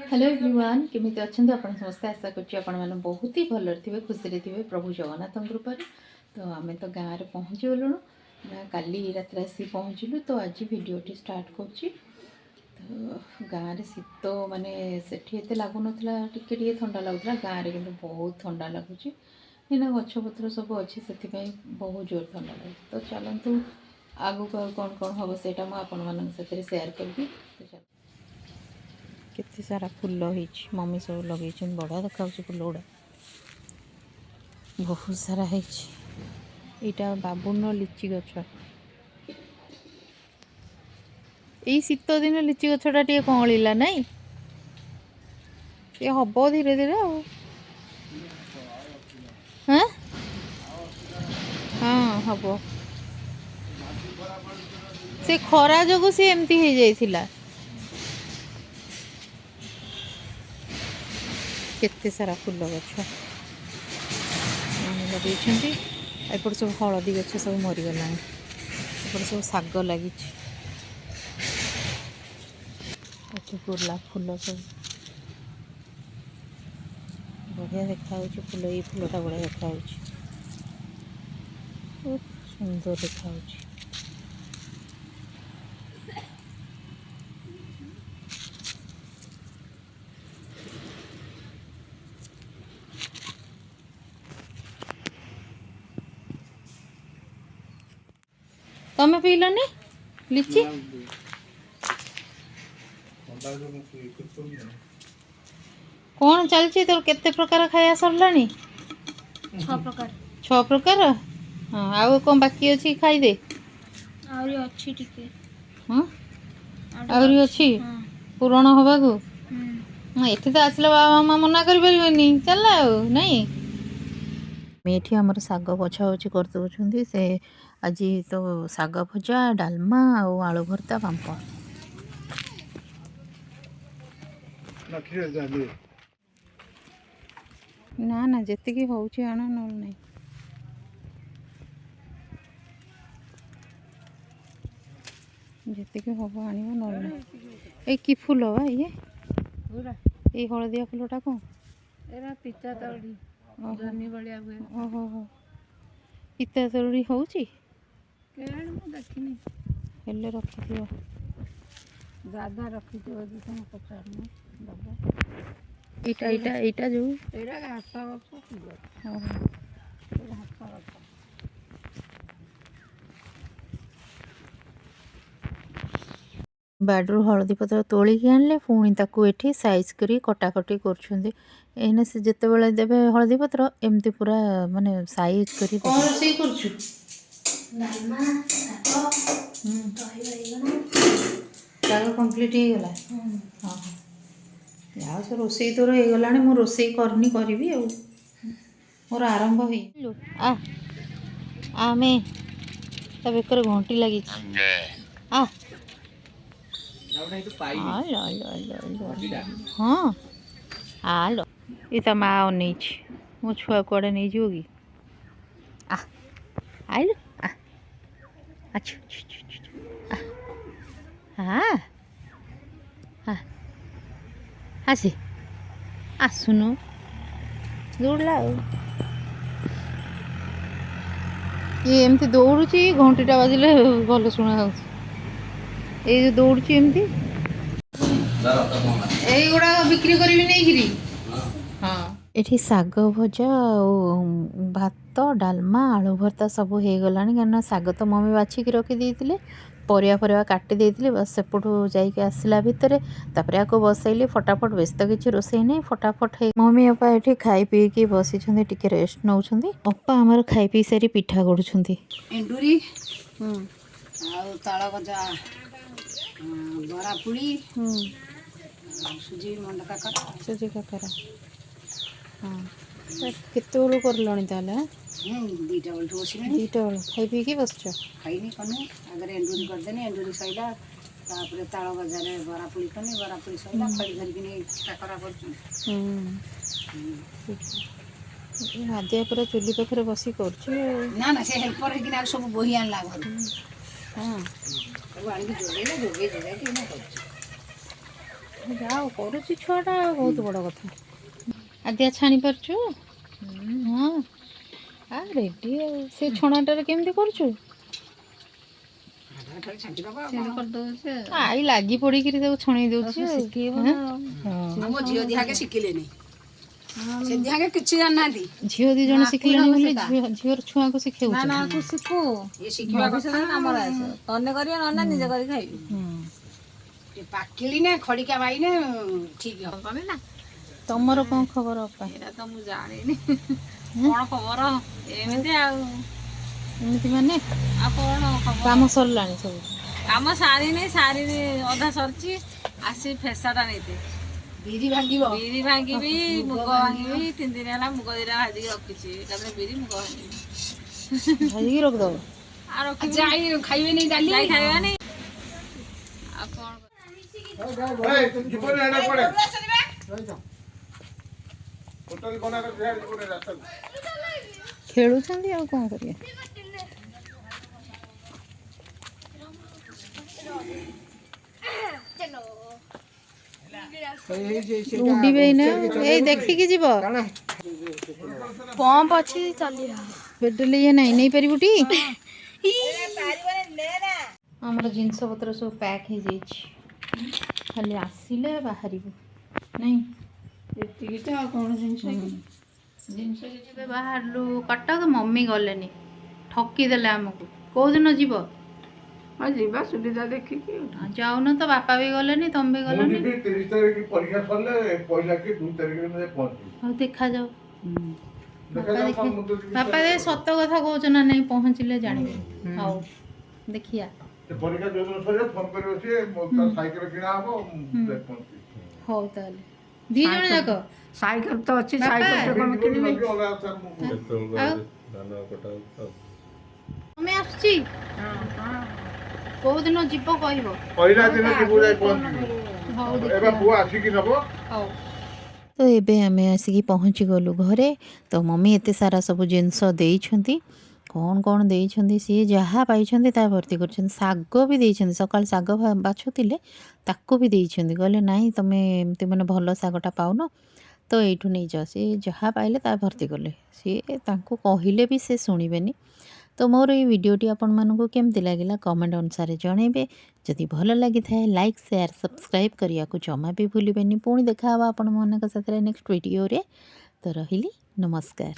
Hello everyone केमिति अच्छे आपण समस्ते आशा कर बहुत ही भल थे खुशी थे प्रभु जगन्नाथ कृपा तो आम तो गाँव में पहुँची गलुणु काली रात आसी पहुँचलु तो आज भिडटी स्टार्ट कर गाँव में शीत माने से लगुन टे थंडा लगुला गाँव में कि बहुत थंडा लगुच गछपत्र सब अच्छी से बहुत जोर थंडा लगे तो चलतु आगू कौन कौन हम से मुझे सेयार करी केते सारा फूल हो मम्मी सब लगे बढ़िया देखा फूल गुड़ा बहुत सारा है बाबुन लिची गछ यही शीत दिन लिची गछटा टे कँला नाई हम धीरे धीरे हाँ हाँ हम से खरा जो सी एमती हो जाइथिला केते सारा फूल गछ लगे एपट सब हलदी गछ सब मरीगला एपट सब शाग लगी गोलाप फूल सब बढ़िया देखा फूल ये फूलटा बढ़िया देखा सुंदर देखा तमें पीलनी लिची कौन चलती तो केते प्रकार खाया सरलानी 6 प्रकार हाँ आउ कौन बाकी अच्छी खाईदे आउरी अच्छी टिके हाँ आउरी अच्छी पूरण हवा को एठी तो आसले बाबा मामा मना करि परिबेनी चल नहीं मेठी हमर साग बछा बछि कर दउछंदी से आज तो साग भजा डालमा और आलू भर्ता पांपड़ ना ना जेतिकी होउची आना नल नहीं जेतिकी हबो आनिबो नल नहीं ए की फूल बा ये हलदिया फूलटा को एरा पिता तड़ी जनी बलिया हुए ओहो हो पिता तरुड़ी होउची केण मु देखिनी हेले रखिथियो दादा रखिथियो जे तम पचारना दादा एटा जो एरा घास गछ ओहो घास गछ बाड़ू हलदी पत्र तोलिकी आनले पुणी ताकू एठी साइज करी कटाकटी करछुंदी एने से जते बेले देबे हलदी पत्र एमती पूरा माने साइज करी देबे कोन से करछु डालमा साग दही बाइगण साग कंप्लीट हो गला हां या से रोसई तोर हो गलानी मु रोसई करनी करबी आ मोर आरंभ होई आ आमे तब एकर घंटी लागी आ हाँ आलो ये तो माँ नहीं मो छुआ कड़े नहीं जोगी आइलो अच्छा हाँ हाँ आसी आसुनु दौड़ला ये एमती दौड़ुची घंटीटा बाजिले भल शुणा ये दौड़ी एमती युवा बिक्री करी नहीं हाँ ये साग भजा भात डालमा आलू भर्ता सब हो गला क्या साग तो मम्मी बाछिकी रखी परिया काटी देती बस सेपटू जाइए आसला भितर तापर आपको बसैली फटाफट व्यस्त किसी रोसई नहीं फटाफट है मम्मी अपा ये खाई पीकी बसी टिके रेस्ट नौ अपा आमर खाई पी सारी पिठा गढ़ुंट एंडुरी ताल गजा बरा पुड़ी सुजी मंडा काकरा हाँ केत बेलू कर दीटा बेलू बस दीटा बेलू खाई पी बस खाई कनी आगे एंडुरी करदेनी एंडुरी सैला ताल गजार बरा पुड़ी कनी बरा पुड़ी सैला खड़ी धरिकी नहीं काकरा कर आदिया पूरा चुली पाखे बस कर ना ना से हेल्पर है सब बोही आनला घर हाँ जोगे जोगे ଯାଉ କରୁଛି ଛୁଆଟା ବହୁତ ବଡ଼ କଥା। ଆଦିଆ ଛାଣି ପାରୁଛୁ? ହଁ ଆ ରେଡ଼ି ଆଉ। ସେ ଛଣାଟାରେ କେମିତି କରୁଛୁ? ଆଇ ଲାଗି ପଡ଼ିକିରି ତାକୁ ଛଣେଇ ଦେଉଛି। ମୋ ଝିଅ ଦିହାକେ ଶିଖିଲେନି, ସେ ଦିହାକେ କିଛି ଜାଣିନାହାନ୍ତି। ଝିଅ ଦି ଜଣ ଶିଖିଲେଣି ବୋଲି ଝିଅର ଛୁଆଙ୍କୁ ଶିଖେଉଛୁ। ଶିଖୁ ଇଏ ଶିଖିବା କଥା ଆମର ଆସିବ। ତନେ କରିବ ନହେଲେ ନିଜେ କରି ଖାଇବି। ପାକିଳି ନା ଖଡ଼ିକା ମାଇନେ ଠିକ ହବ ନା। ତମର କ'ଣ ଖବର ଅପା? ଏଇଟା ତ ମୁଁ ଜାଣିନି କ'ଣ ଖବର। ଏମିତି ଆଉ। ଏମିତି ମାନେ ଆଉ କ'ଣ ଖବର? କାମ ସରିଲାଣି ସବୁ? କାମ ସାରିନି ଅଧା ସରିଛି। ଆସି ଫେସାଟା ନେଇତେ ବିରି ଭାଙ୍ଗିବି, ମୁଗ ଭାଙ୍ଗିବି। 3 ଦିନ ହେଲା ମୁଗ ଦିଟା ଭାଜିକି ରଖିଛି। ଏକାଥରେ ବିରି ମୁଗ ଭାଙ୍ଗିବି, ଭାଜିକି ରଖିଦେବ। ଆଉ ରଖିବି। ଖାଇବେନି ଡାଲି, ଖାଇବେନି। ଆଉ କ'ଣ ଖେଳୁଛନ୍ତି ଆଉ କ'ଣ କରିବା। ଉଡ଼ିବେ ନା ଏଇ ଦେଖିକି ଯିବ। ପମ୍ପ ଅଛି ଚାଲିବା। ପେଟ୍ରୋଲ ଇଏ ନାହିଁ, ନେଇପାରିବୁଟି? ଆମର ଜିନିଷପତ୍ର ସବୁ ପ୍ୟାକ୍ ହେଇଯାଇଛି, ଖାଲି ଆସିଲେ ବାହାରିବୁ ନାଇଁ। ଏତିକି ତ ଆଉ କ'ଣ ଜିନିଷ ଯିବେ ବାହାରିଲୁ କଟକ। ମମି ଗଲେନି, ଠକିଦେଲେ ଆମକୁ। କୋଉଦିନ ଯିବ? ଯିବା ସୁବିଧା ଦେଖିକି। ଯାଉନ ତ, ବାପା ବି ଗଲେନି, ତମେ ବି ଗଲନି। 30 ତାରିଖ ପରୀକ୍ଷା ସରିଲେ ପହିଲା କି 2 ତାରିଖରେ ମୁଁ ପହଞ୍ଚିବି। ହଉ ଦେଖାଯାଉ। ଦେଖାଯାଉ। ବାପା ଦେ ସତ କଥା କହୁଛ ନା ନାଇଁ, ପହଞ୍ଚିଲେ ଜାଣିବେ। ହଉ ଦେଖିଆ। ପରୀକ୍ଷା ଯୋଉଦିନ ସରିବ ଫୋନ କରିବ, ସିଏ ତା ସାଇକେଲ କିଣା ହବ, ପହଞ୍ଚିବି। ହଉ ତାହେଲେ 2 ଜଣ ଯାକ। ସାଇକେଲ ତ ଅଛି, ବାପା। ସାଇକେଲ କ'ଣ କିଣିବି? ତମେ ଆସୁଛି କୋଉଦିନ ଯିବ କହିବ। ପହିଲା ଦିନ ଯିବୁ, ଯାଇ ପହଞ୍ଚିବି। ହଉ ଏବେ ପୁଅ ଆସିକି ନବ। ହଉ। ତ ଏବେ ଆମେ ଆସିକି ପହଞ୍ଚି ଗଲୁ ଘରେ। ତ ମମି ଏତେ ସାରା ସବୁ ଜିନିଷ ଦେଇଛନ୍ତି। କ'ଣ କ'ଣ ଦେଇଛନ୍ତି, ସିଏ ଯାହା ପାଇଛନ୍ତି ତା ଭର୍ତ୍ତି କରିଛନ୍ତି। ଶାଗ ବି ଦେଇଛନ୍ତି, ସକାଳେ ଶାଗ ବାଛୁଥିଲେ ତାକୁ ବି ଦେଇଛନ୍ତି। କହିଲେ ନାଇଁ ତମେ ଏମିତି ମାନେ ଭଲ ଶାଗଟା ପାଉନ, ତ ଏଇଠୁ ନେଇଯାଅ। ସିଏ ଯାହା ପାଇଲେ ତା ଭର୍ତ୍ତି କଲେ। ସିଏ ତାଙ୍କୁ କହିଲେ ବି ସେ ଶୁଣିବେନି। ତ ମୋର ଏଇ ଭିଡ଼ିଓଟି ଆପଣମାନଙ୍କୁ କେମିତି ଲାଗିଲା କମେଣ୍ଟ ଅନୁସାରେ ଜଣାଇବେ। ଯଦି ଭଲ ଲାଗିଥାଏ ଲାଇକ୍, ସେୟାର, ସବସ୍କ୍ରାଇବ୍ କରିବାକୁ ଜମା ବି ଭୁଲିବେନି। ପୁଣି ଦେଖା ହେବ ଆପଣମାନଙ୍କ ସାଥିରେ ନେକ୍ସଟ ଭିଡ଼ିଓରେ। ତ ରହିଲି, ନମସ୍କାର।